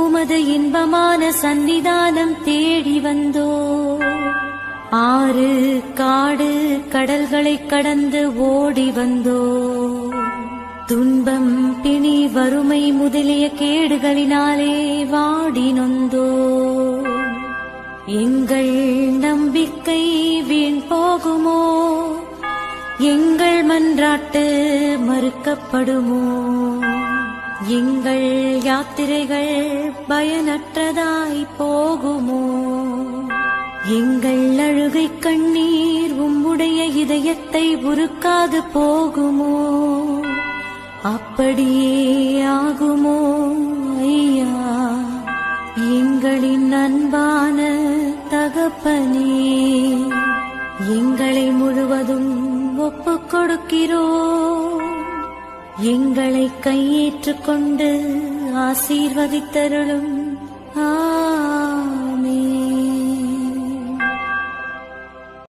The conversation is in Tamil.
உமது இன்பமான சன்னிதானம் தேடி வந்தோ. ஆறு காடு கடல்களை கடந்து ஓடி வந்தோ. துன்பம் பிணி வறுமை முதலிய கேடுகளினாலே வாடி நொந்தோ. எங்கள் நம்பிக்கை வீண் போகுமோ, எங்கள் மன்றாட்டு மறுக்கப்படுமோ, எங்கள் யாத்திரைகள் பயனற்றதாய் போகுமோ, எங்கள் அழுகை கண்ணீர் உம்முடைய இதயத்தை உருக்காது போகுமோ, அப்படியே ஆகுமோ ஐயா எங்களின் அன்பான தகப்பனே. எங்களை முழுவதும் ஒப்புக் கொடுக்கிறோம். எங்களை கையேற்றுக் கொண்டு ஆசீர்வதித்தருளும்.